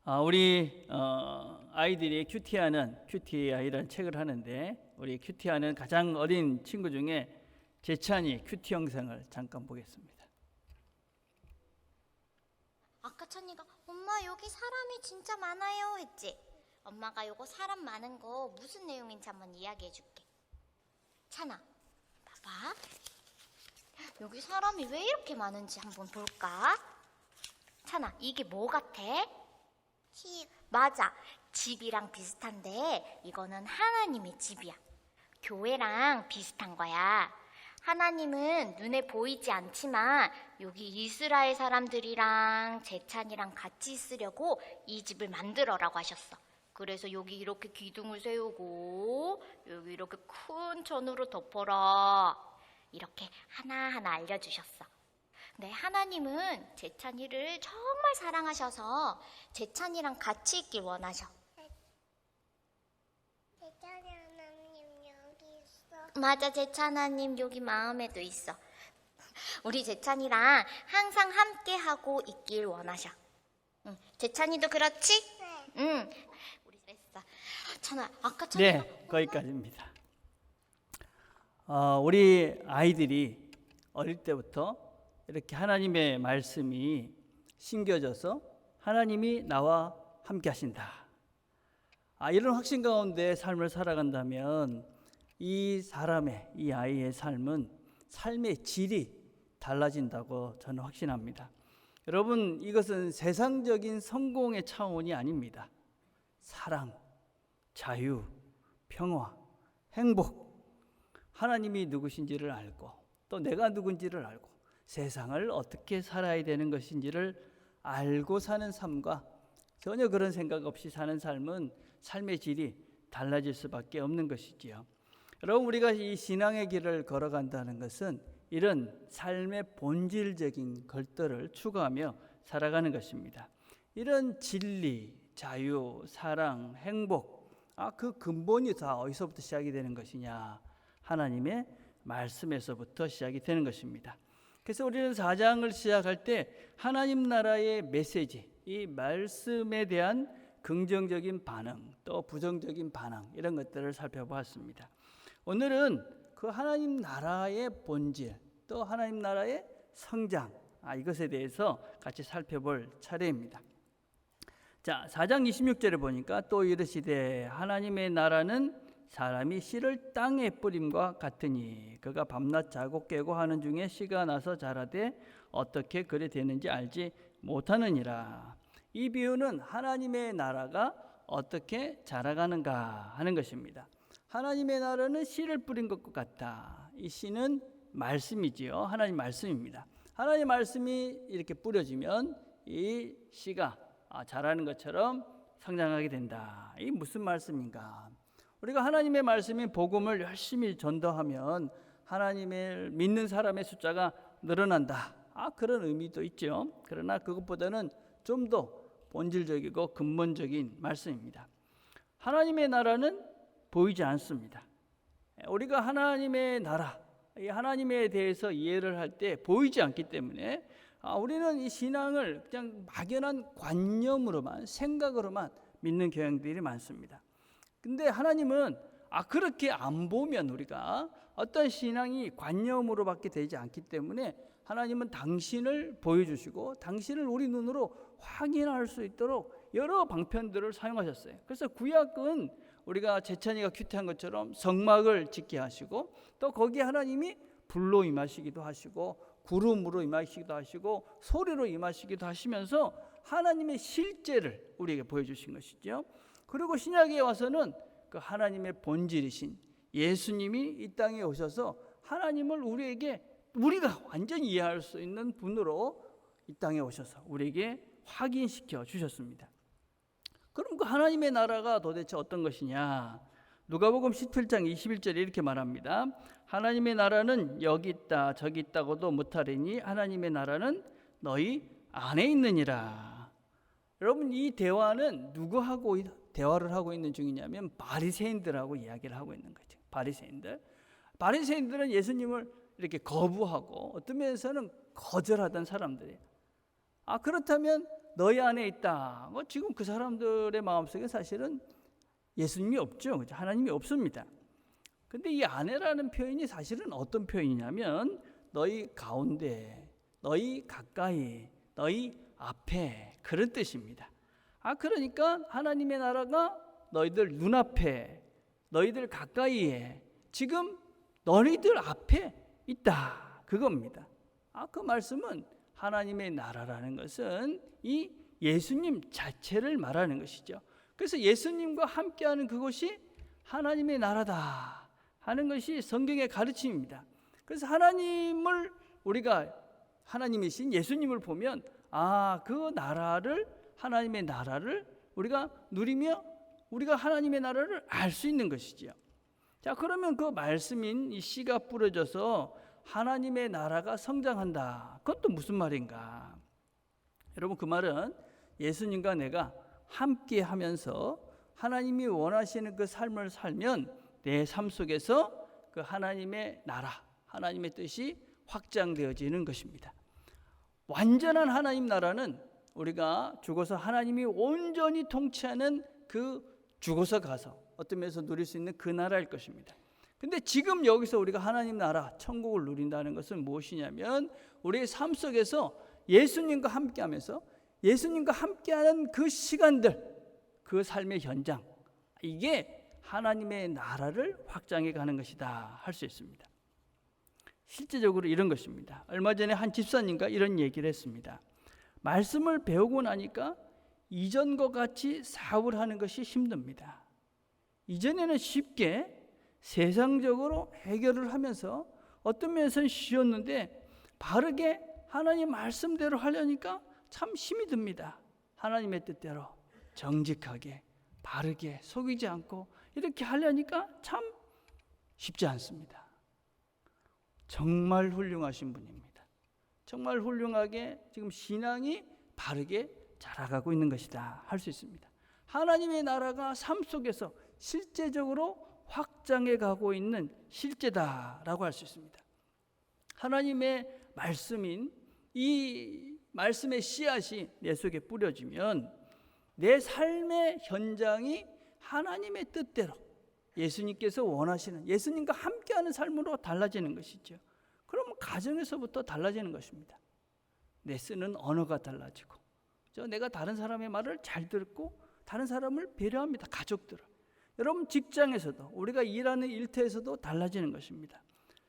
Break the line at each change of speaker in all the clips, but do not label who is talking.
우리 아이들이 큐티아이라는 책을 하는데, 우리 큐티아는 가장 어린 친구 중에 재찬이 큐티 영상을 잠깐 보겠습니다.
아까 찬이가 엄마 여기 사람이 진짜 많아요 했지? 엄마가 요거 사람 많은 거 무슨 내용인지 한번 이야기해 줄게. 찬아 봐봐, 여기 사람이 왜 이렇게 많은지 한번 볼까? 찬아 이게 뭐 같아? 집. 맞아, 집이랑 비슷한데 이거는 하나님의 집이야. 교회랑 비슷한 거야. 하나님은 눈에 보이지 않지만 여기 이스라엘 사람들이랑 제찬이랑 같이 있으려고 이 집을 만들어라고 하셨어. 그래서 여기 이렇게 기둥을 세우고 여기 이렇게 큰 천으로 덮어라, 이렇게 하나하나 알려주셨어. 근데 하나님은 제찬이를 정말 사랑하셔서 제찬이랑 같이 있길 원하셔.
제찬이 하나님 여기 있어.
맞아, 제찬아님 여기 마음에도 있어. 우리 제찬이랑 항상 함께하고 있길 원하셔. 응, 제찬이도 그렇지?
네.
응, 우리 잘했어. 찬아, 아까 찬이가
네, 거기까지입니다. 우리 아이들이 어릴 때부터 이렇게 하나님의 말씀이 심겨져서 하나님이 나와 함께 하신다, 이런 확신 가운데 삶을 살아간다면 이 아이의 삶의 질이 달라진다고 저는 확신합니다. 여러분, 이것은 세상적인 성공의 차원이 아닙니다. 사랑, 자유, 평화, 행복, 하나님이 누구신지를 알고 또 내가 누군지를 알고 세상을 어떻게 살아야 되는 것인지를 알고 사는 삶과 전혀 그런 생각 없이 사는 삶은 삶의 질이 달라질 수밖에 없는 것이지요. 여러분, 우리가 이 신앙의 길을 걸어간다는 것은 이런 삶의 본질적인 것들을 추구하며 살아가는 것입니다. 이런 진리, 자유, 사랑, 행복, 그 근본이 다 어디서부터 시작이 되는 것이냐? 하나님의 말씀에서부터 시작이 되는 것입니다. 그래서 우리는 4장을 시작할 때 하나님 나라의 메시지, 이 말씀에 대한 긍정적인 반응, 또 부정적인 반응, 이런 것들을 살펴보았습니다. 오늘은 그 하나님 나라의 본질, 또 하나님 나라의 성장, 이것에 대해서 같이 살펴볼 차례입니다. 자, 4장 26절에 보니까 또 이르시되 하나님의 나라는 사람이 씨를 땅에 뿌림과 같으니 그가 밤낮 자고 깨고 하는 중에 씨가 나서 자라되 어떻게 그래 되는지 알지 못하느니라. 이 비유는 하나님의 나라가 어떻게 자라가는가 하는 것입니다. 하나님의 나라는 씨를 뿌린 것과 같다. 이 씨는 말씀이지요. 하나님 말씀입니다. 하나님 말씀이 이렇게 뿌려지면 이 씨가 자라는 것처럼 성장하게 된다. 이 무슨 말씀인가? 우리가 하나님의 말씀인 복음을 열심히 전도하면 하나님을 믿는 사람의 숫자가 늘어난다, 그런 의미도 있죠. 그러나 그것보다는 좀 더 본질적이고 근본적인 말씀입니다. 하나님의 나라는 보이지 않습니다. 우리가 하나님의 나라, 하나님에 대해서 이해를 할 때 보이지 않기 때문에 우리는 이 신앙을 그냥 막연한 관념으로만, 생각으로만 믿는 경향들이 많습니다. 근데 하나님은 그렇게 안 보면 우리가 어떤 신앙이 관념으로밖에 되지 않기 때문에 하나님은 당신을 보여주시고 당신을 우리 눈으로 확인할 수 있도록 여러 방편들을 사용하셨어요. 그래서 구약은 우리가 제찬이가 큐티한 것처럼 성막을 짓게 하시고 또 거기에 하나님이 불로 임하시기도 하시고 구름으로 임하시기도 하시고 소리로 임하시기도 하시면서 하나님의 실제를 우리에게 보여주신 것이죠. 그리고 신약에 와서는 그 하나님의 본질이신 예수님이 이 땅에 오셔서 하나님을 우리가 완전히 이해할 수 있는 분으로 이 땅에 오셔서 우리에게 확인시켜 주셨습니다. 그럼 그 하나님의 나라가 도대체 어떤 것이냐? 누가복음 17장 21절에 이렇게 말합니다. 하나님의 나라는 여기 있다 저기 있다고도 못하리니 하나님의 나라는 너희 안에 있느니라. 여러분, 이 대화는 누구하고 대화를 하고 있는 중이냐면 바리새인들하고 이야기를 하고 있는 거죠. 바리새인들은 예수님을 이렇게 거부하고 어떤 면에서는 거절하던 사람들이에요. 그렇다면 너희 안에 있다. 지금 그 사람들의 마음속에 사실은 예수님이 없죠. 하나님이 없습니다. 근데 이 안에라는 표현이 사실은 어떤 표현이냐면 너희 가운데, 너희 가까이, 너희 앞에, 그런 뜻입니다. 그러니까 하나님의 나라가 너희들 눈앞에, 너희들 가까이에, 지금 너희들 앞에 있다, 그겁니다. 그 말씀은 하나님의 나라라는 것은 이 예수님 자체를 말하는 것이죠. 그래서 예수님과 함께하는 그것이 하나님의 나라다 하는 것이 성경의 가르침입니다. 그래서 하나님을, 우리가 하나님이신 예수님을 보면 그 나라를, 하나님의 나라를 우리가 누리며 우리가 하나님의 나라를 알 수 있는 것이지요. 자, 그러면 그 말씀인 이 씨가 뿌려져서 하나님의 나라가 성장한다. 그것도 무슨 말인가? 여러분, 그 말은 예수님과 내가 함께 하면서 하나님이 원하시는 그 삶을 살면 내 삶 속에서 그 하나님의 나라, 하나님의 뜻이 확장되어지는 것입니다. 완전한 하나님 나라는 우리가 죽어서 하나님이 온전히 통치하는 그 죽어서 가서 어떤 면에서 누릴 수 있는 그 나라일 것입니다. 근데 지금 여기서 우리가 하나님 나라, 천국을 누린다는 것은 무엇이냐면 우리의 삶 속에서 예수님과 함께하면서 예수님과 함께하는 그 시간들, 그 삶의 현장, 이게 하나님의 나라를 확장해 가는 것이다 할 수 있습니다. 실제적으로 이런 것입니다. 얼마 전에 한 집사님과 이런 얘기를 했습니다. 말씀을 배우고 나니까 이전과 같이 사업을 하는 것이 힘듭니다. 이전에는 쉽게 세상적으로 해결을 하면서 어떤 면에서는 쉬웠는데 바르게 하나님 말씀대로 하려니까 참 힘이 듭니다. 하나님의 뜻대로 정직하게, 바르게, 속이지 않고 이렇게 하려니까 참 쉽지 않습니다. 정말 훌륭하신 분입니다. 정말 훌륭하게 지금 신앙이 바르게 자라가고 있는 것이다 할 수 있습니다. 하나님의 나라가 삶 속에서 실제적으로 확장해 가고 있는 실제다라고 할 수 있습니다. 하나님의 말씀인 이 말씀의 씨앗이 내 속에 뿌려지면 내 삶의 현장이 하나님의 뜻대로 예수님께서 원하시는, 예수님과 함께하는 삶으로 달라지는 것이죠. 그러면 가정에서부터 달라지는 것입니다. 내 쓰는 언어가 달라지고, 내가 다른 사람의 말을 잘 듣고 다른 사람을 배려합니다. 가족들을. 여러분, 직장에서도, 우리가 일하는 일터에서도 달라지는 것입니다.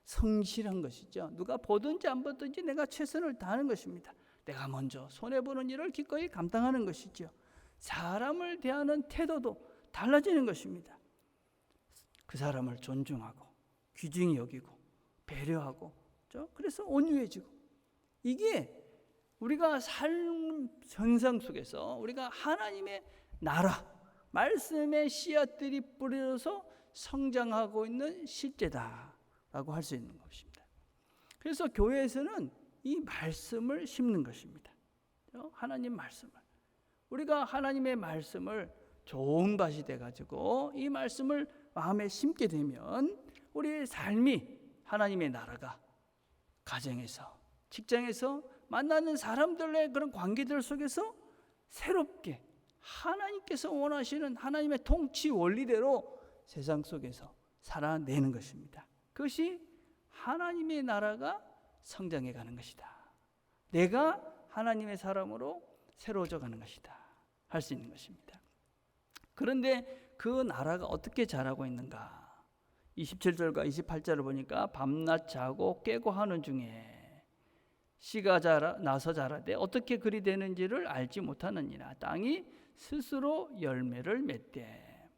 성실한 것이죠. 누가 보든지 안 보든지 내가 최선을 다하는 것입니다. 내가 먼저 손해보는 일을 기꺼이 감당하는 것이죠. 사람을 대하는 태도도 달라지는 것입니다. 그 사람을 존중하고 귀중히 여기고 배려하고, 그래서 온유해지고, 이게 우리가 삶 현상 속에서 우리가 하나님의 나라, 말씀의 씨앗들이 뿌려서 성장하고 있는 실제다라고 할 수 있는 것입니다. 그래서 교회에서는 이 말씀을 심는 것입니다. 하나님 말씀을, 우리가 하나님의 말씀을 좋은 밭이 돼가지고 이 말씀을 마음에 심게 되면 우리의 삶이 하나님의 나라가 가정에서, 직장에서 만나는 사람들의 그런 관계들 속에서 새롭게 하나님께서 원하시는 하나님의 통치 원리대로 세상 속에서 살아내는 것입니다. 그것이 하나님의 나라가 성장해 가는 것이다. 내가 하나님의 사람으로 새로워져 가는 것이다 할 수 있는 것입니다. 그런데 그 나라가 어떻게 자라고 있는가? 27절과 28절을 보니까 밤낮 자고 깨고 하는 중에 씨가 나서 자라되 어떻게 그리 되는지를 알지 못하느니라. 땅이 스스로 열매를 맺되.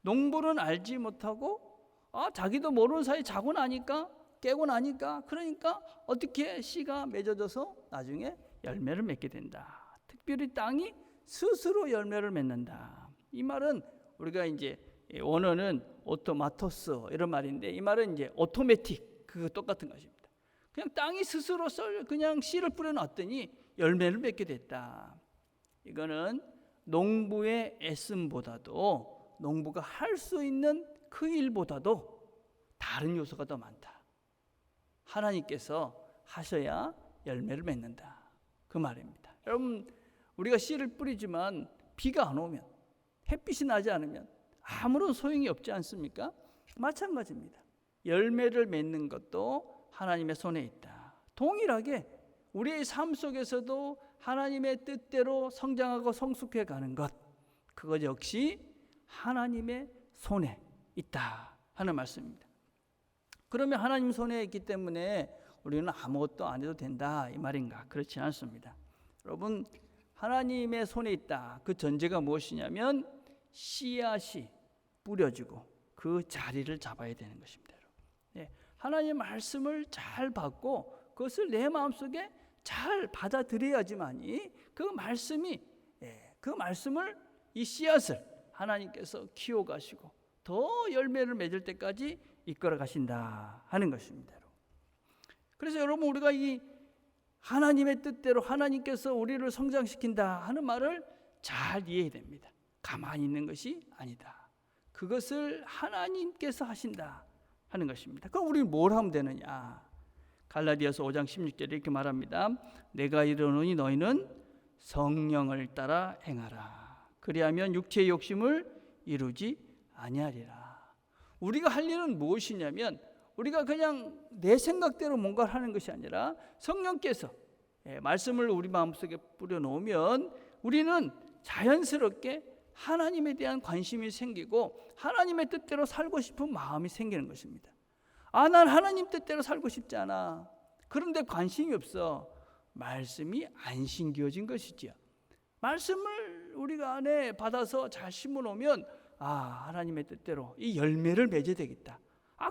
농부는 알지 못하고 자기도 모르는 사이에 자고 나니까, 깨고 나니까, 그러니까 어떻게 씨가 맺어져서 나중에 열매를 맺게 된다. 특별히 땅이 스스로 열매를 맺는다. 이 말은 우리가 이제 원어는 오토마토스 이런 말인데, 이 말은 이제 오토매틱, 그거 똑같은 것입니다. 그냥 땅이 스스로 그냥 씨를 뿌려놨더니 열매를 맺게 됐다. 이거는 농부의 애씀보다도, 농부가 할 수 있는 그 일보다도 다른 요소가 더 많다. 하나님께서 하셔야 열매를 맺는다, 그 말입니다. 여러분, 우리가 씨를 뿌리지만 비가 안 오면, 햇빛이 나지 않으면 아무런 소용이 없지 않습니까? 마찬가지입니다. 열매를 맺는 것도 하나님의 손에 있다. 동일하게 우리의 삶 속에서도 하나님의 뜻대로 성장하고 성숙해 가는 것, 그것 역시 하나님의 손에 있다 하는 말씀입니다. 그러면 하나님 손에 있기 때문에 우리는 아무것도 안 해도 된다 이 말인가? 그렇지 않습니다. 여러분, 하나님의 손에 있다. 그 전제가 무엇이냐면 씨앗이 뿌려지고 그 자리를 잡아야 되는 것입니다. 하나님의 말씀을 잘 받고 그것을 내 마음속에 잘 받아들여야지만이 그 말씀이, 그 말씀을, 이 씨앗을 하나님께서 키워가시고 더 열매를 맺을 때까지 이끌어 가신다 하는 것입니다. 그래서 여러분, 우리가 이 하나님의 뜻대로 하나님께서 우리를 성장시킨다 하는 말을 잘 이해해야 됩니다. 가만히 있는 것이 아니다. 그것을 하나님께서 하신다 하는 것입니다. 그럼 우리는 뭘 하면 되느냐? 갈라디아서 5장 16절에 이렇게 말합니다. 내가 이르노니 너희는 성령을 따라 행하라. 그리하면 육체의 욕심을 이루지 아니하리라. 우리가 할 일은 무엇이냐면 우리가 그냥 내 생각대로 뭔가를 하는 것이 아니라 성령께서 말씀을 우리 마음속에 뿌려놓으면 우리는 자연스럽게 하나님에 대한 관심이 생기고 하나님의 뜻대로 살고 싶은 마음이 생기는 것입니다. 난 하나님 뜻대로 살고 싶지 않아. 그런데 관심이 없어. 말씀이 안 심겨진 것이지요. 말씀을 우리가 안에 받아서 잘 심어놓으면 하나님의 뜻대로 이 열매를 맺어야 되겠다.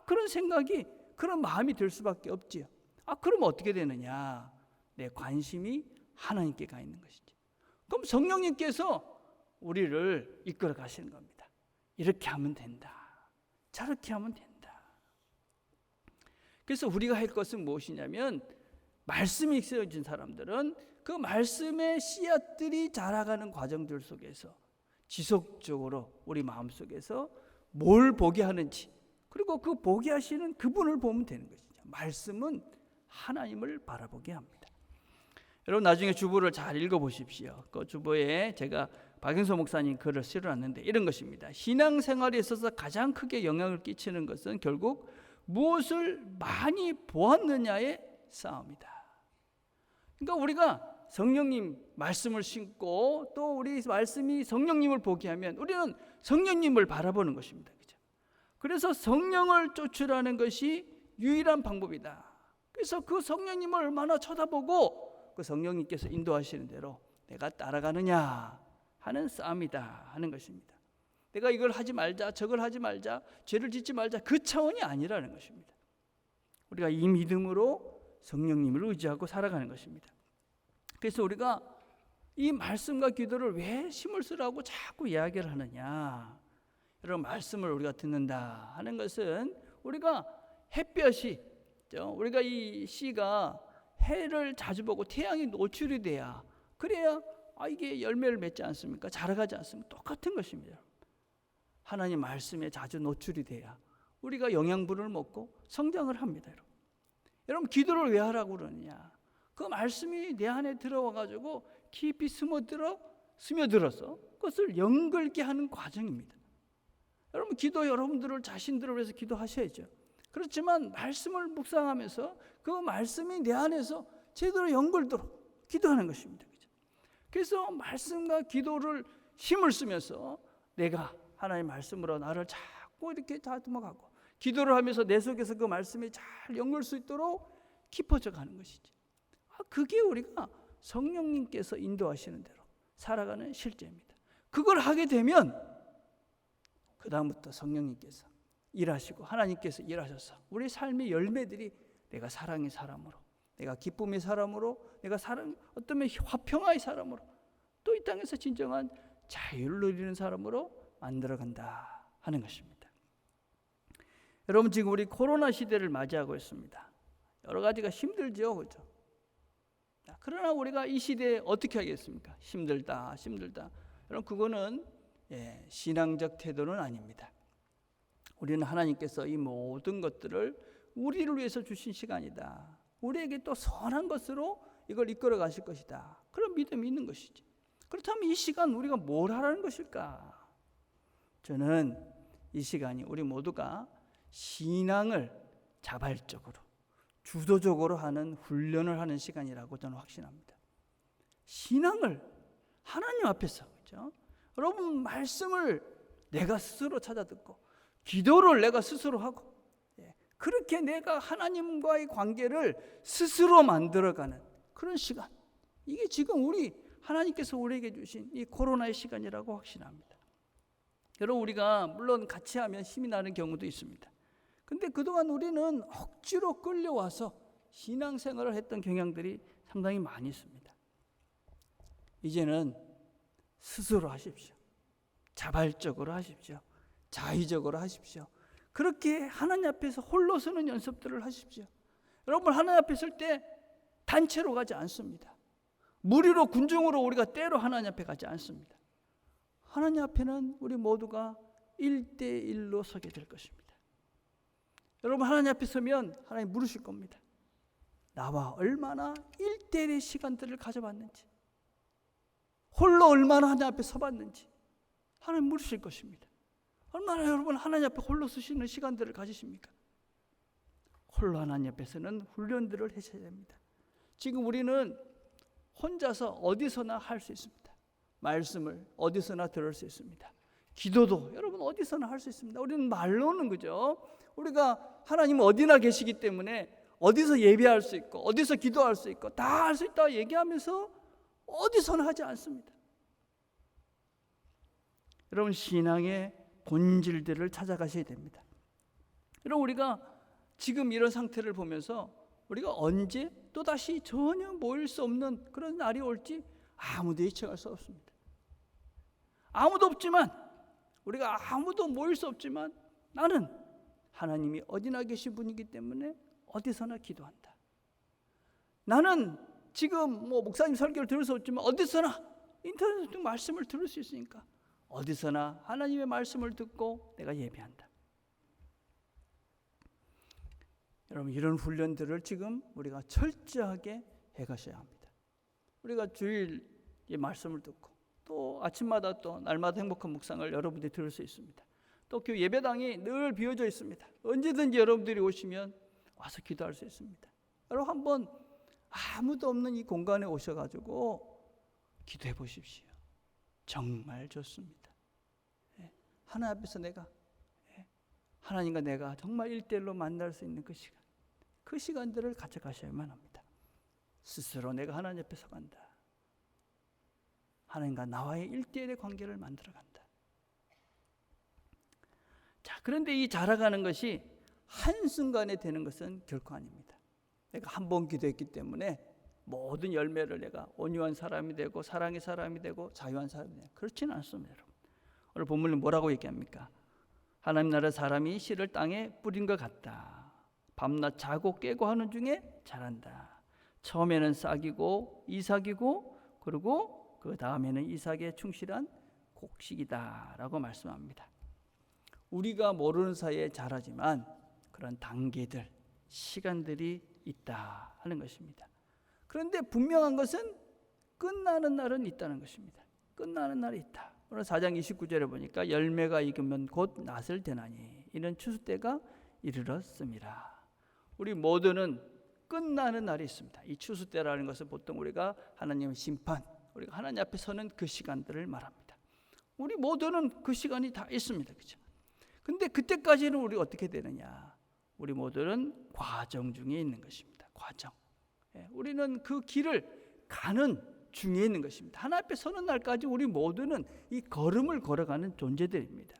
그런 생각이, 그런 마음이 들 수밖에 없지요. 그럼 어떻게 되느냐? 내 관심이 하나님께 가 있는 것이죠. 그럼 성령님께서 우리를 이끌어 가시는 겁니다. 이렇게 하면 된다. 저렇게 하면 된다. 그래서 우리가 할 것은 무엇이냐면 말씀이 익혀진 사람들은 그 말씀의 씨앗들이 자라가는 과정들 속에서 지속적으로 우리 마음속에서 뭘 보게 하는지, 그리고 그 보게 하시는 그분을 보면 되는 것이죠. 말씀은 하나님을 바라보게 합니다. 여러분, 나중에 주보를 잘 읽어보십시오. 그 주보에 제가 박영서 목사님 글을 실어놨는데 이런 것입니다. 신앙생활에 있어서 가장 크게 영향을 끼치는 것은 결국 무엇을 많이 보았느냐의 싸움이다. 그러니까 우리가 성령님 말씀을 신고 또 우리 말씀이 성령님을 보게 하면 우리는 성령님을 바라보는 것입니다. 그렇죠? 그래서 성령을 쫓으라는 것이 유일한 방법이다. 그래서 그 성령님을 얼마나 쳐다보고 그 성령님께서 인도하시는 대로 내가 따라가느냐 하는 싸움이다 하는 것입니다. 내가 이걸 하지 말자, 저걸 하지 말자, 죄를 짓지 말자, 그 차원이 아니라는 것입니다. 우리가 이 믿음으로 성령님을 의지하고 살아가는 것입니다. 그래서 우리가 이 말씀과 기도를 왜 힘을 쓰라고 자꾸 이야기를 하느냐? 여러분, 말씀을 우리가 듣는다 하는 것은 우리가 햇볕이, 우리가 이 씨가 해를 자주 보고 태양이 노출이 돼야, 그래야 이게 열매를 맺지 않습니까? 자라가지 않습니까? 똑같은 것입니다. 하나님 말씀에 자주 노출이 돼야 우리가 영양분을 먹고 성장을 합니다. 여러분, 기도를 왜 하라고 그러느냐? 그 말씀이 내 안에 들어와가지고 깊이 스며들어서 그것을 연결케 하는 과정입니다. 여러분, 기도 여러분들을 자신들을 위해서 기도하셔야죠. 그렇지만 말씀을 묵상하면서 그 말씀이 내 안에서 제대로 연결되도록 기도하는 것입니다. 그래서 말씀과 기도를 힘을 쓰면서 내가 하나님의 말씀으로 나를 자꾸 이렇게 다듬어가고 기도를 하면서 내 속에서 그 말씀이 잘 연결 수 있도록 깊어져 가는 것이지. 그게 우리가 성령님께서 인도하시는 대로 살아가는 실제입니다. 그걸 하게 되면 그 다음부터 성령님께서 일하시고 하나님께서 일하셔서 우리 삶의 열매들이 내가 사랑의 사람으로, 내가 기쁨의 사람으로, 내가 어떤 화평의 사람으로, 또 이 땅에서 진정한 자유를 누리는 사람으로 만들어간다 하는 것입니다. 여러분, 지금 우리 코로나 시대를 맞이하고 있습니다. 여러 가지가 힘들죠, 그렇죠? 그러나 우리가 이 시대에 어떻게 하겠습니까? 힘들다. 여러분, 그거는 신앙적 태도는 아닙니다. 우리는 하나님께서 이 모든 것들을 우리를 위해서 주신 시간이다. 우리에게 또 선한 것으로 이걸 이끌어 가실 것이다. 그런 믿음이 있는 것이지. 그렇다면 이 시간 우리가 뭘 하라는 것일까? 저는 이 시간이 우리 모두가 신앙을 자발적으로 주도적으로 하는 훈련을 하는 시간이라고 저는 확신합니다. 신앙을 하나님 앞에서, 그렇죠? 여러분, 말씀을 내가 스스로 찾아 듣고 기도를 내가 스스로 하고, 그렇게 내가 하나님과의 관계를 스스로 만들어가는 그런 시간, 이게 지금 하나님께서 우리에게 주신 이 코로나의 시간이라고 확신합니다. 여러분, 우리가 물론 같이 하면 힘이 나는 경우도 있습니다. 근데 그동안 우리는 억지로 끌려와서 신앙생활을 했던 경향들이 상당히 많이 있습니다. 이제는 스스로 하십시오. 자발적으로 하십시오. 자의적으로 하십시오. 그렇게 하나님 앞에서 홀로 서는 연습들을 하십시오. 여러분, 하나님 앞에 설 때 단체로 가지 않습니다. 무리로 군중으로 우리가 때로 하나님 앞에 가지 않습니다. 하나님 앞에는 우리 모두가 1대1로 서게 될 것입니다. 여러분, 하나님 앞에 서면 하나님 물으실 겁니다. 나와 얼마나 1대1의 시간들을 가져봤는지, 홀로 얼마나 하나님 앞에 서봤는지 하나님 물으실 것입니다. 얼마나 여러분 하나님 앞에 홀로 서시는 시간들을 가지십니까? 홀로 하나님 앞에서는 훈련들을 하셔야 됩니다. 지금 우리는 혼자서 어디서나 할 수 있습니다. 말씀을 어디서나 들을 수 있습니다. 기도도 여러분 어디서나 할 수 있습니다. 우리는 말로는, 그죠? 우리가 하나님 어디나 계시기 때문에 어디서 예배할 수 있고 어디서 기도할 수 있고 다 할 수 있다고 얘기하면서 어디서나 하지 않습니다. 여러분, 신앙의 본질들을 찾아가셔야 됩니다. 여러분, 우리가 지금 이런 상태를 보면서 우리가 언제 또다시 전혀 모일 수 없는 그런 날이 올지 아무도 예측할 수 없습니다. 아무도 없지만, 우리가 아무도 모일 수 없지만 나는 하나님이 어디나 계신 분이기 때문에 어디서나 기도한다. 나는 지금 목사님 설교를 들을 수 없지만 어디서나 인터넷 등 말씀을 들을 수 있으니까 어디서나 하나님의 말씀을 듣고 내가 예배한다. 여러분, 이런 훈련들을 지금 우리가 철저하게 해가셔야 합니다. 우리가 주일에 말씀을 듣고 또 아침마다 또 날마다 행복한 묵상을 여러분들이 들을 수 있습니다. 또 그 예배당이 늘 비어져 있습니다. 언제든지 여러분들이 오시면 와서 기도할 수 있습니다. 여러분, 한번 아무도 없는 이 공간에 오셔가지고 기도해 보십시오. 정말 좋습니다. 하나님 앞에서 하나님과 내가 정말 1대1로 만날 수 있는 그 시간들을 가져가셔야만 합니다. 스스로 내가 하나님 앞에 서간다. 하나님과 나와의 1대1의 관계를 만들어간다. 자, 그런데 이 자라가는 것이 한순간에 되는 것은 결코 아닙니다. 내가 한 번 기도했기 때문에 모든 열매를 내가 온유한 사람이 되고 사랑의 사람이 되고 자유한 사람이 되고 그렇지는 않습니다. 여러분, 오늘 본문은 뭐라고 얘기합니까? 하나님 나라 사람이 씨를 땅에 뿌린 것 같다. 밤낮 자고 깨고 하는 중에 자란다. 처음에는 싹이고 이삭이고 그리고 그 다음에는 이삭에 충실한 곡식이다 라고 말씀합니다. 우리가 모르는 사이에 자라지만 그런 단계들, 시간들이 있다 하는 것입니다. 그런데 분명한 것은 끝나는 날은 있다는 것입니다. 끝나는 날이 있다. 오늘 4장 29절에 보니까 열매가 익으면 곧 낫을 되나니 이는 추수 때가 이르렀습니다. 우리 모두는 끝나는 날이 있습니다. 이 추수 때라는 것은 보통 우리가 하나님의 심판, 우리가 하나님 앞에 서는 그 시간들을 말합니다. 우리 모두는 그 시간이 다 있습니다. 그렇죠? 근데 그때까지는 우리 어떻게 되느냐? 우리 모두는 과정 중에 있는 것입니다. 과정. 우리는 그 길을 가는 중에 있는 것입니다. 하나님 앞에 서는 날까지 우리 모두는 이 걸음을 걸어가는 존재들입니다.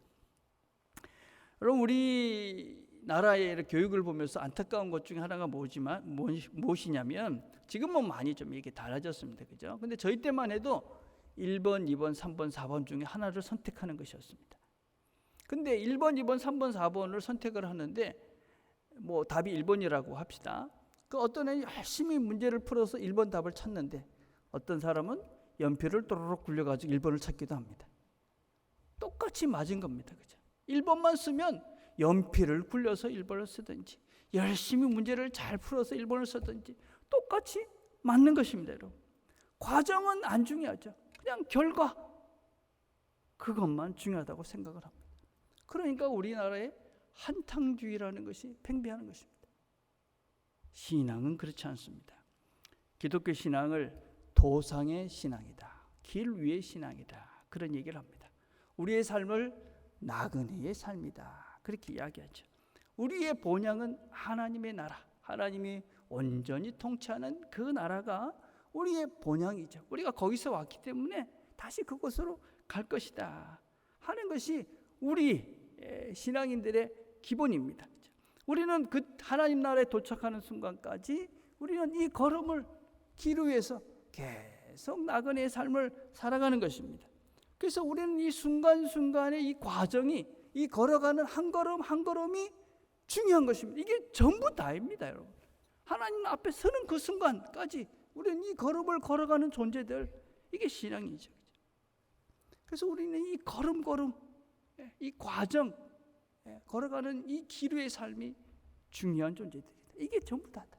여러분, 우리나라의 교육을 보면서 안타까운 것 중에 하나가 무엇이냐면 지금은 많이 좀 이게 달라졌습니다. 그죠? 근데 저희 때만 해도 1번, 2번, 3번, 4번 중에 하나를 선택하는 것이었습니다. 근데 1번, 2번, 3번, 4번을 선택을 하는데 답이 1번이라고 합시다. 그 어떤 애는 열심히 문제를 풀어서 1번 답을 찾는데 어떤 사람은 연필을 또르륵 굴려가지고 1번을 찾기도 합니다. 똑같이 맞은 겁니다. 그죠? 1번만 쓰면 연필을 굴려서 1번을 쓰든지 열심히 문제를 잘 풀어서 1번을 쓰든지 똑같이 맞는 것입니다. 여러분. 과정은 안 중요하죠. 그냥 결과 그것만 중요하다고 생각을 합니다. 그러니까 우리나라에 한탕주의라는 것이 팽배하는 것입니다. 신앙은 그렇지 않습니다. 기독교 신앙을 도상의 신앙이다, 길 위의 신앙이다, 그런 얘기를 합니다. 우리의 삶을 나그네의 삶이다, 그렇게 이야기하죠. 우리의 본향은 하나님의 나라, 하나님이 온전히 통치하는 그 나라가 우리의 본향이죠. 우리가 거기서 왔기 때문에 다시 그곳으로 갈 것이다 하는 것이 우리 신앙인들의 기본입니다. 우리는 그 하나님 나라에 도착하는 순간까지 우리는 이 걸음을 길 위에서 계속 나그네의 삶을 살아가는 것입니다. 그래서 우리는 이 순간순간의 이 과정이, 이 걸어가는 한 걸음 한 걸음이 중요한 것입니다. 이게 전부 다입니다, 여러분. 하나님 앞에 서는 그 순간까지 우리는 이 걸음을 걸어가는 존재들, 이게 신앙이죠. 그래서 우리는 이 걸음걸음, 이 과정, 걸어가는 이 기류의 삶이 중요한 존재들이다. 이게 전부 다다.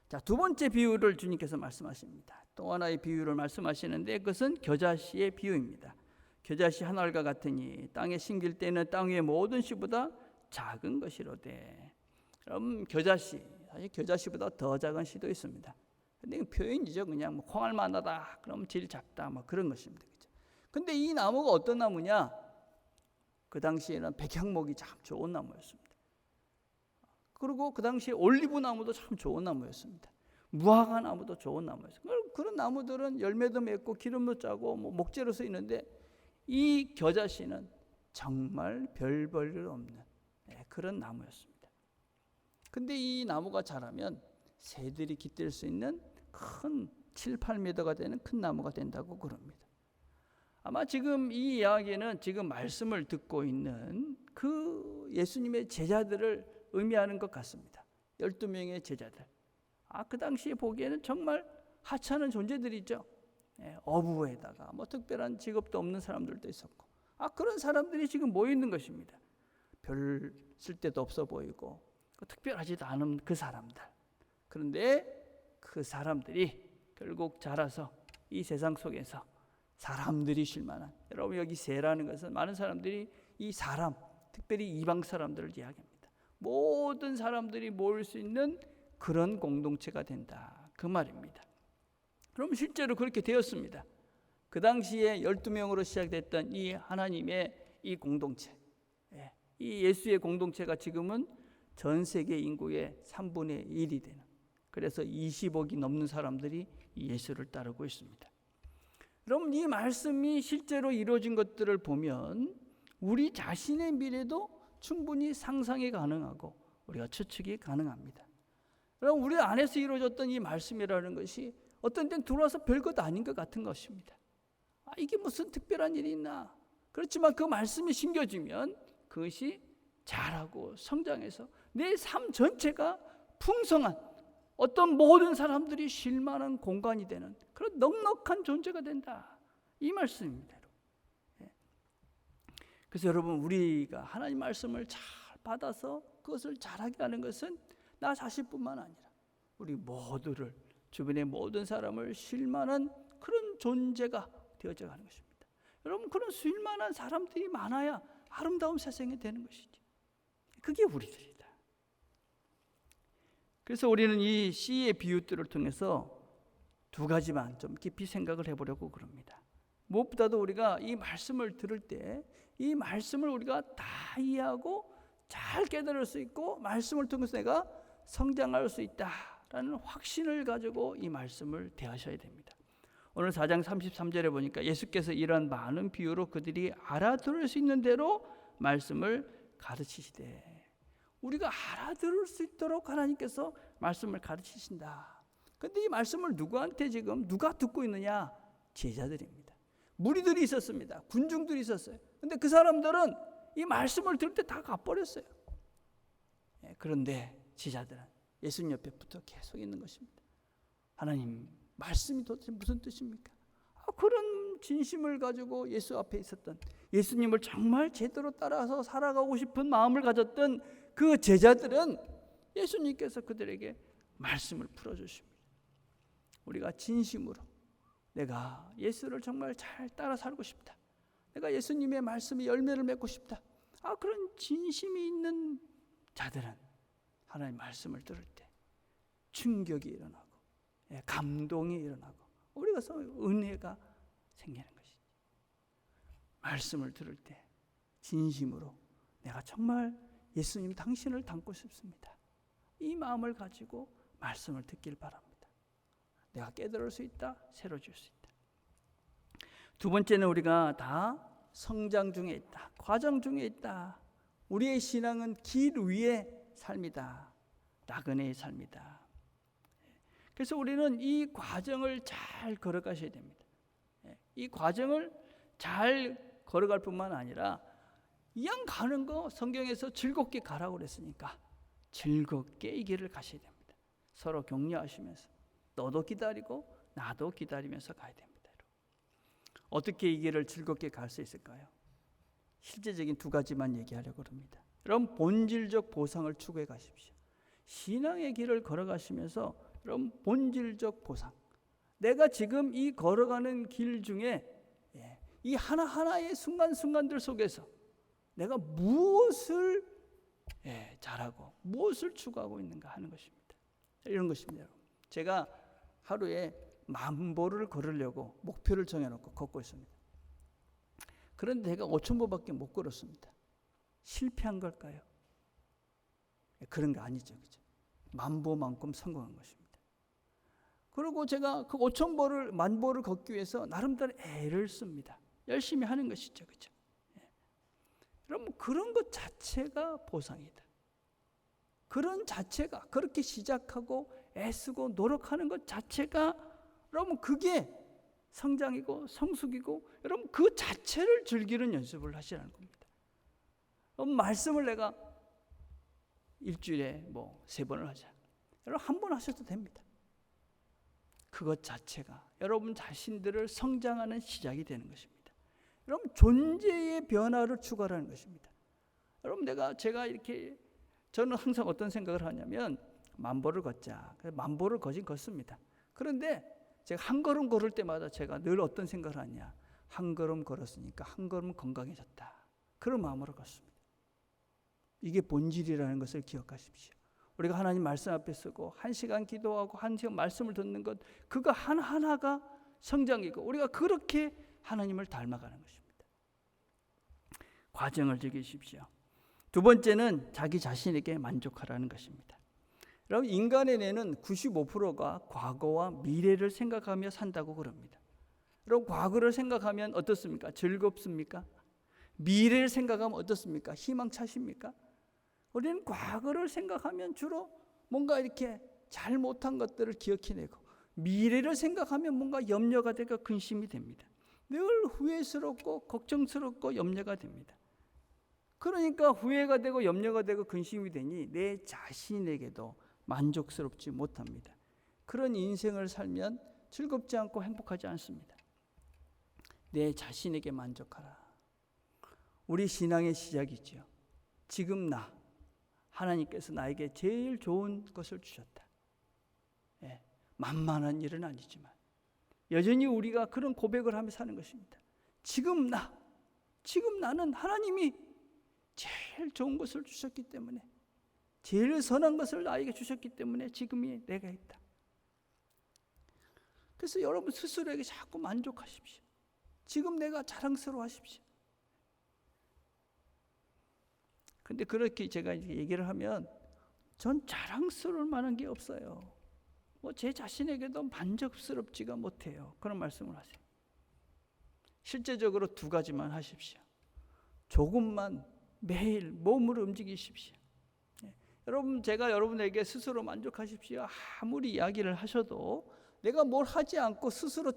자, 두 번째 비유를 주님께서 말씀하십니다. 또 하나의 비유를 말씀하시는데 그것은 겨자씨의 비유입니다. 겨자씨 한 알과 같으니 땅에 심길 때는 땅 위의 모든 씨보다 작은 것이로되. 그럼 겨자씨, 사실 겨자씨보다 더 작은 씨도 있습니다. 근데 이건 표현이죠. 그냥 뭐 콩알만하다, 그럼 질 작다, 뭐 그런 것입니다. 그렇죠? 근데 이 나무가 어떤 나무냐? 그 당시에는 백향목이 참 좋은 나무였습니다. 그리고 그 당시에 올리브 나무도 참 좋은 나무였습니다. 무화과 나무도 좋은 나무였습니다. 그런 나무들은 열매도 맺고 기름도 짜고 뭐 목재로 쓰이는데 이 겨자씨는 정말 별 볼 일 없는 그런 나무였습니다. 근데 이 나무가 자라면 새들이 깃들 수 있는 큰 7, 8m가 되는 큰 나무가 된다고 그럽니다. 아마 지금 이 이야기는 지금 말씀을 듣고 있는 그 예수님의 제자들을 의미하는 것 같습니다. 12명의 제자들. 그 당시에 보기에는 정말 하찮은 존재들이죠. 어부에다가 뭐 특별한 직업도 없는 사람들도 있었고, 그런 사람들이 지금 모여 있는 것입니다. 별 쓸데도 없어 보이고 특별하지도 않은 그 사람들. 그런데 그 사람들이 결국 자라서 이 세상 속에서 사람들이 쉴 만한, 여러분 여기 새라는 것은 많은 사람들이 이 사람, 특별히 이방 사람들을 이야기합니다. 모든 사람들이 모일 수 있는 그런 공동체가 된다, 그 말입니다. 그럼 실제로 그렇게 되었습니다. 그 당시에 12명으로 시작됐던 이 하나님의 이 공동체, 이 예수의 공동체가 지금은 전 세계 인구의 3분의 1이 되는, 그래서 20억이 넘는 사람들이 이 예수를 따르고 있습니다. 그럼 이 말씀이 실제로 이루어진 것들을 보면 우리 자신의 미래도 충분히 상상이 가능하고 우리가 추측이 가능합니다. 그럼 우리 안에서 이루어졌던 이 말씀이라는 것이 어떤 때는 들어와서 별것 아닌 것 같은 것입니다. 이게 무슨 특별한 일이 있나? 그렇지만 그 말씀이 심겨지면 그것이 자라고 성장해서 내 삶 전체가 풍성한, 어떤 모든 사람들이 쉴 만한 공간이 되는 그런 넉넉한 존재가 된다, 이 말씀입니다. 그래서 여러분, 우리가 하나님 말씀을 잘 받아서 그것을 잘하게 하는 것은 나 자신뿐만 아니라 우리 모두를, 주변의 모든 사람을 쉴 만한 그런 존재가 되어져 가는 것입니다. 여러분, 그런 쉴 만한 사람들이 많아야 아름다운 세상이 되는 것이지. 그게 우리들이다. 그래서 우리는 이 씨의 비유들을 통해서 두 가지만 좀 깊이 생각을 해보려고 그럽니다. 무엇보다도 우리가 이 말씀을 들을 때 이 말씀을 우리가 다 이해하고 잘 깨달을 수 있고 말씀을 통해서 내가 성장할 수 있다라는 확신을 가지고 이 말씀을 대하셔야 됩니다. 오늘 4장 33절에 보니까 예수께서 이러한 많은 비유로 그들이 알아들을 수 있는 대로 말씀을 가르치시되, 우리가 알아들을 수 있도록 하나님께서 말씀을 가르치신다. 그런데 이 말씀을 누구한테 지금 누가 듣고 있느냐? 제자들입니다. 무리들이 있었습니다. 군중들이 있었어요. 근데 그 사람들은 이 말씀을 들을 때 다 가버렸어요. 그런데 제자들은 예수님 옆에 붙어 계속 있는 것입니다. 하나님, 말씀이 도대체 무슨 뜻입니까? 그런 진심을 가지고 예수 앞에 있었던, 예수님을 정말 제대로 따라서 살아가고 싶은 마음을 가졌던 그 제자들은 예수님께서 그들에게 말씀을 풀어주십니다. 우리가 진심으로 내가 예수를 정말 잘 따라 살고 싶다. 내가 예수님의 말씀에 열매를 맺고 싶다. 그런 진심이 있는 자들은 하나님의 말씀을 들을 때 충격이 일어나고 감동이 일어나고 우리가 은혜가 생기는 것이지. 말씀을 들을 때 진심으로 내가 정말 예수님 당신을 닮고 싶습니다. 이 마음을 가지고 말씀을 듣길 바랍니다. 내가 깨달을 수 있다. 새로워질 수 있다. 두 번째는 우리가 다 성장 중에 있다. 과정 중에 있다. 우리의 신앙은 길 위의 삶이다. 나그네의 삶이다. 그래서 우리는 이 과정을 잘 걸어가셔야 됩니다. 이 과정을 잘 걸어갈 뿐만 아니라 이왕 가는 거 성경에서 즐겁게 가라고 그랬으니까 즐겁게 이 길을 가셔야 됩니다. 서로 격려하시면서 너도 기다리고 나도 기다리면서 가야 됩니다. 어떻게 이 길을 즐겁게 갈 수 있을까요? 실제적인 두 가지만 얘기하려고 합니다. 여러분, 본질적 보상을 추구해 가십시오. 신앙의 길을 걸어가시면서 여러분, 본질적 보상. 내가 지금 이 걸어가는 길 중에 이 하나하나의 순간순간들 속에서 내가 무엇을 잘하고 무엇을 추구하고 있는가 하는 것입니다. 이런 것입니다. 여러분. 제가 하루에 10,000보를 걸으려고 목표를 정해놓고 걷고 있습니다. 그런데 제가 5,000보밖에 못 걸었습니다. 실패한 걸까요? 그런 거 아니죠. 그죠? 10,000보만큼 성공한 것입니다. 그리고 제가 그 5,000보를 10,000보를 걷기 위해서 나름대로 애를 씁니다. 열심히 하는 것이죠. 그죠? 여러분, 그런 것 자체가 보상이다. 그런 자체가 그렇게 시작하고 애쓰고 노력하는 것 자체가 여러분 그게 성장이고 성숙이고 여러분 그 자체를 즐기는 연습을 하시라는 겁니다. 말씀을 내가 일주일에 3번을 하자. 여러분 1번 하셔도 됩니다. 그것 자체가 여러분 자신들을 성장하는 시작이 되는 것입니다. 여러분 존재의 변화를 추구하라는 것입니다. 여러분 제가 이렇게 저는 항상 어떤 생각을 하냐면 10,000보를 걷자. 그래서 10,000보를 걷습니다. 그런데 제가 한 걸음 걸을 때마다 제가 늘 어떤 생각을 하냐. 한 걸음 걸었으니까 한 걸음 건강해졌다. 그런 마음으로 걷습니다. 이게 본질이라는 것을 기억하십시오. 우리가 하나님 말씀 앞에 서고 1시간 기도하고 1시간 말씀을 듣는 것 그거 하나하나가 성장이고 우리가 그렇게 하나님을 닮아가는 것입니다. 과정을 즐기십시오. 두 번째는 자기 자신에게 만족하라는 것입니다. 여러분 인간의 뇌는 95%가 과거와 미래를 생각하며 산다고 그럽니다. 여러분 과거를 생각하면 어떻습니까? 즐겁습니까? 미래를 생각하면 어떻습니까? 희망차십니까? 우리는 과거를 생각하면 주로 뭔가 이렇게 잘못한 것들을 기억해내고 미래를 생각하면 뭔가 염려가 되고 근심이 됩니다. 늘 후회스럽고 걱정스럽고 염려가 됩니다. 그러니까 후회가 되고 염려가 되고 근심이 되니 내 자신에게도 만족스럽지 못합니다. 그런 인생을 살면 즐겁지 않고 행복하지 않습니다. 내 자신에게 만족하라. 우리 신앙의 시작이죠. 지금 하나님께서 나에게 제일 좋은 것을 주셨다. 만만한 일은 아니지만 여전히 우리가 그런 고백을 하며 사는 것입니다. 지금 나는 하나님이 제일 좋은 것을 주셨기 때문에 제일 선한 것을 나에게 주셨기 때문에 지금이 내가 있다. 그래서 여러분 스스로에게 자꾸 만족하십시오. 지금 내가 자랑스러워하십시오. 근데 그렇게 제가 얘기를 하면 전 자랑스러울 만한 게 없어요. 제 자신에게도 만족스럽지가 못해요. 그런 말씀을 하세요. 실제적으로 2가지만 하십시오. 조금만 매일 몸을 움직이십시오. 여러분 제가 여러분에게 스스로 만족하십시오. 아무리 이야기를 하셔도 내가 뭘 하지 않고 스스로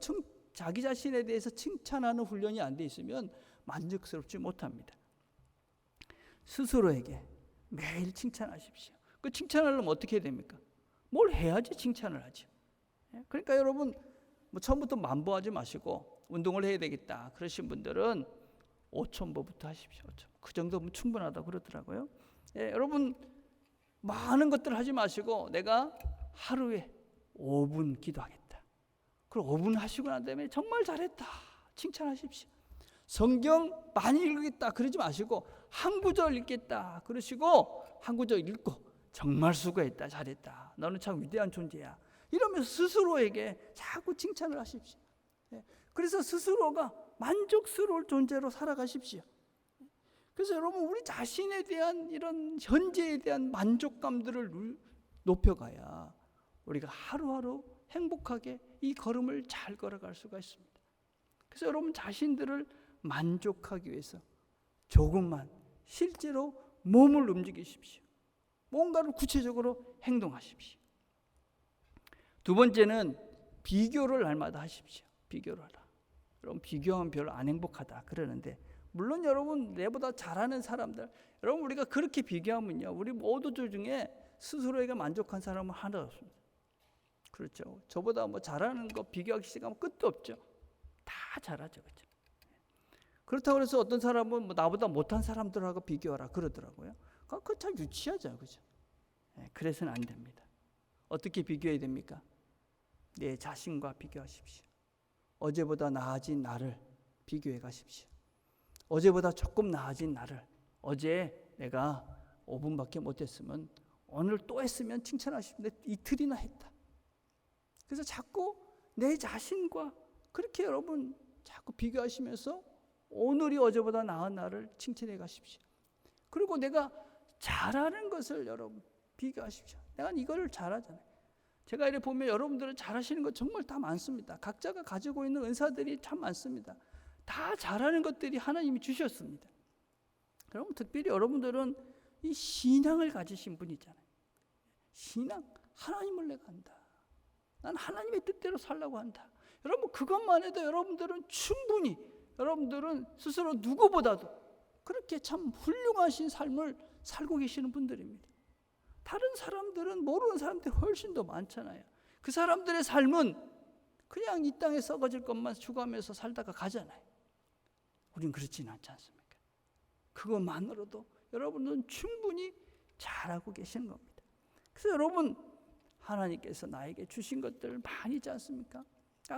자기 자신에 대해서 칭찬하는 훈련이 안 돼 있으면 만족스럽지 못합니다. 스스로에게 매일 칭찬하십시오. 그 칭찬하려면 어떻게 해야 됩니까? 뭘 해야지 칭찬을 하죠. 그러니까 여러분 처음부터 10,000보 하지 마시고 운동을 해야 되겠다 그러신 분들은 5,000보부터 하십시오. 그 정도면 충분하다고 그러더라고요. 여러분 많은 것들 하지 마시고 내가 하루에 5분 기도하겠다. 그럼 5분 하시고 난 다음에 정말 잘했다 칭찬하십시오. 성경 많이 읽겠다 그러지 마시고 한 구절 읽겠다 그러시고 한 구절 읽고 정말 수고했다 잘했다 너는 참 위대한 존재야 이러면서 스스로에게 자꾸 칭찬을 하십시오. 그래서 스스로가 만족스러울 존재로 살아가십시오. 그래서 여러분 우리 자신에 대한 이런 현재에 대한 만족감들을 높여가야 우리가 하루하루 행복하게 이 걸음을 잘 걸어갈 수가 있습니다. 그래서 여러분 자신들을 만족하기 위해서 조금만 실제로 몸을 움직이십시오. 뭔가를 구체적으로 행동하십시오. 두 번째는 비교를 날마다 하십시오. 비교를 하라. 여러분 비교하면 별로 안 행복하다 그러는데 물론 여러분 내보다 잘하는 사람들 여러분 우리가 그렇게 비교하면요 우리 모두들 중에 스스로에게 만족한 사람은 하나도 없습니다. 그렇죠. 저보다 뭐 잘하는 거 비교하기 시작하면 끝도 없죠. 다 잘하죠. 그렇죠. 그렇다고 해서 어떤 사람은 뭐 나보다 못한 사람들하고 비교하라 그러더라고요. 그거 참 유치하죠. 그렇죠. 그래서는 안 됩니다. 어떻게 비교해야 됩니까? 내 자신과 비교하십시오. 어제보다 나아진 나를 비교해 가십시오. 어제보다 조금 나아진 나를 어제 내가 5분밖에 못했으면 오늘 또 했으면 칭찬하십시오. 이틀이나 했다. 그래서 자꾸 내 자신과 그렇게 여러분 자꾸 비교하시면서 오늘이 어제보다 나은 나를 칭찬해 가십시오. 그리고 내가 잘하는 것을 여러분 비교하십시오. 내가 이거를 잘하잖아요. 제가 이렇게 보면 여러분들은 잘하시는 것 정말 다 많습니다. 각자가 가지고 있는 은사들이 참 많습니다. 다 잘하는 것들이 하나님이 주셨습니다. 그럼 특별히 여러분들은 이 신앙을 가지신 분이잖아요. 신앙, 하나님을 내가 안다. 난 하나님의 뜻대로 살려고 한다. 여러분 그것만 해도 여러분들은 충분히 여러분들은 스스로 누구보다도 그렇게 참 훌륭하신 삶을 살고 계시는 분들입니다. 다른 사람들은 모르는 사람들이 훨씬 더 많잖아요. 그 사람들의 삶은 그냥 이 땅에 썩어질 것만 추구하면서 살다가 가잖아요. 우린 그렇지는 않지 않습니까? 그것만으로도 여러분은 충분히 잘하고 계시는 겁니다. 그래서 여러분 하나님께서 나에게 주신 것들 많이 있지 않습니까?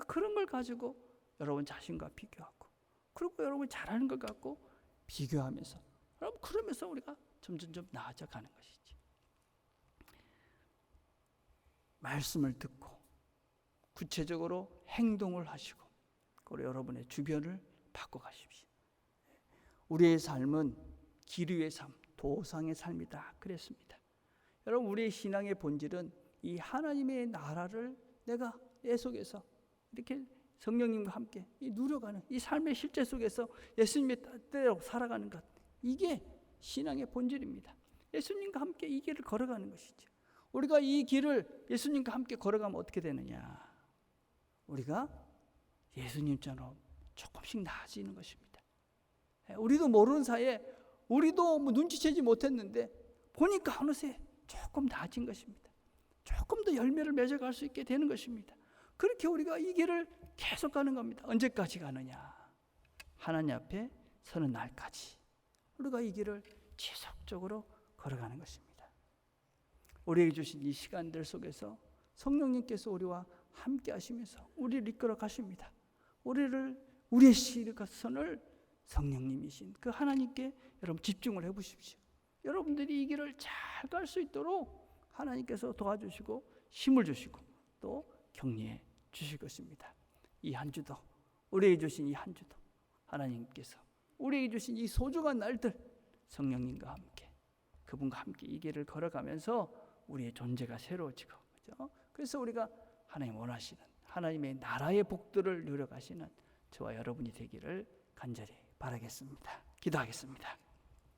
그런 걸 가지고 여러분 자신과 비교하고 그리고 여러분 잘하는 것 갖고 비교하면서 여러분 그러면서 우리가 점점 나아져 가는 것이지. 말씀을 듣고 구체적으로 행동을 하시고 그리고 여러분의 주변을 바꿔가십시오. 우리의 삶은 기류의 삶, 도상의 삶이다 그랬습니다. 여러분 우리의 신앙의 본질은 이 하나님의 나라를 내가 내 속에서 이렇게 성령님과 함께 누려가는 이 삶의 실제 속에서 예수님의 뜻대로 살아가는 것, 이게 신앙의 본질입니다. 예수님과 함께 이 길을 걸어가는 것이죠. 우리가 이 길을 예수님과 함께 걸어가면 어떻게 되느냐? 우리가 예수님처럼 조금씩 나아지는 것입니다. 우리도 모르는 사이에 우리도 뭐 눈치채지 못했는데 보니까 어느새 조금 나아진 것입니다. 조금 더 열매를 맺어갈 수 있게 되는 것입니다. 그렇게 우리가 이 길을 계속 가는 겁니다. 언제까지 가느냐? 하나님 앞에 서는 날까지 우리가 이 길을 지속적으로 걸어가는 것입니다. 우리에게 주신 이 시간들 속에서 성령님께서 우리와 함께 하시면서 우리를 이끌어 가십니다. 우리의 시선을 성령님이신 그 하나님께 여러분 집중을 해보십시오. 여러분들이 이 길을 잘 갈 수 있도록 하나님께서 도와주시고 힘을 주시고 또 격려해 주실 것입니다. 이 한 주도 우리에게 주신 이 한 주도 하나님께서 우리에게 주신 이 소중한 날들 성령님과 함께 그분과 함께 이 길을 걸어가면서 우리의 존재가 새로워지고 그렇죠? 그래서 우리가 하나님 원하시는 하나님의 나라의 복들을 누려가시는 저와 여러분이 되기를 간절히 바라겠습니다. 기도하겠습니다.